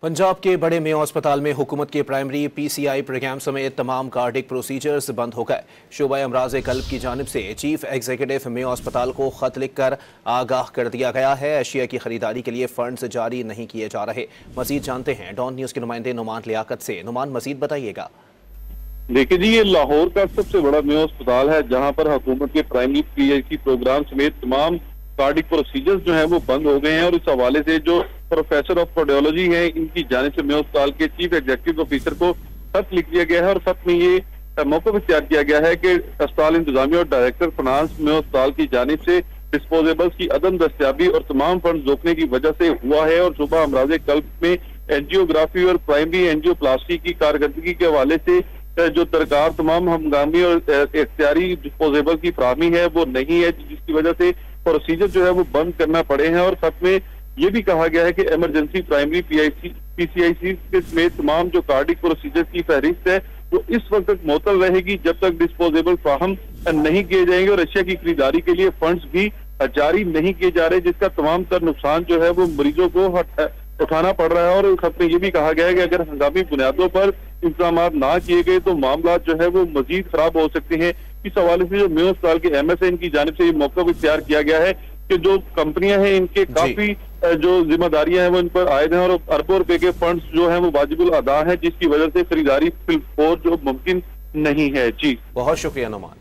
पंजाब के बड़े मेयो अस्पताल में हुकूमत के प्राइमरी पीसीआई प्रोग्राम समेत तमाम कार्डिक प्रोसीजर्स बंद हो गए। शोबा अमराज कल्ब की जानिब से चीफ एग्जीक्यूटिव मेयो अस्पताल को खत लिखकर आगाह कर दिया गया है। अशिया की खरीदारी के लिए फंड्स जारी नहीं किए जा रहे। मजीद जानते हैं डॉन न्यूज के नुमाइंदे नुमान लियाकत से। नुमान, मजीद बताइएगा। देखिए जी, ये लाहौर का सबसे बड़ा मेयो अस्पताल है जहां पर हुकूमत के प्राइमरी पीएचडी प्रोग्राम समेत तमाम कार्डिक प्रोसीजर्स जो है वो बंद हो गए हैं। और इस हवाले से जो प्रोफेसर ऑफ कार्डियोलॉजी है, इनकी जानिब से मेयो अस्पताल के चीफ एग्जीक्यूटिव ऑफिसर को खत लिख दिया गया है और खत में ये मौका तैयार किया गया है कि अस्पताल इंतजामिया और डायरेक्टर फाइनेंस मेयो अस्पताल की जानिब से डिस्पोजेबल्स की अदम दस्तियाबी और तमाम फंड रोकने की वजह से हुआ है। और सुबह अमराज कल्ब में एंजियोग्राफी और प्राइमरी एंजियोप्लास्टी की कारकर्दगी के हवाले से जो दरकार तमाम हंगामी और इख्तियारी डिस्पोजेबल की फराहमी है वो नहीं है, जिसकी वजह से प्रोसीजर जो है वो बंद करना पड़े हैं। और खत में ये भी कहा गया है कि इमरजेंसी प्राइमरी पीसीआईसी के समेत तमाम जो कार्डिक प्रोसीजर की फहरिस्त है वो इस वक्त तक मुअत्तल रहेगी जब तक डिस्पोजेबल फ्राहम नहीं किए जाएंगे और अशिया की खरीदारी के लिए फंड्स भी जारी नहीं किए जा रहे, जिसका तमाम तर नुकसान जो है वो मरीजों को उठाना पड़ रहा है। और खत में ये भी कहा गया है कि अगर हंगामी बुनियादों पर इंतजाम ना किए गए तो मामला जो है वो मजीद खराब हो सकते हैं। इस हवाले से जो मेयो अस्पताल के एमएसए इनकी जानिब से ये मौका भी तैयार किया गया है कि जो कंपनियां हैं इनके काफी जो जिम्मेदारियां हैं वो इन पर आयद हैं और अरबों रुपए के फंड्स जो है वो वाजिबुल अदा है, जिसकी वजह से खरीदारी फिलफौर जो मुमकिन नहीं है। जी, बहुत शुक्रिया नुमान।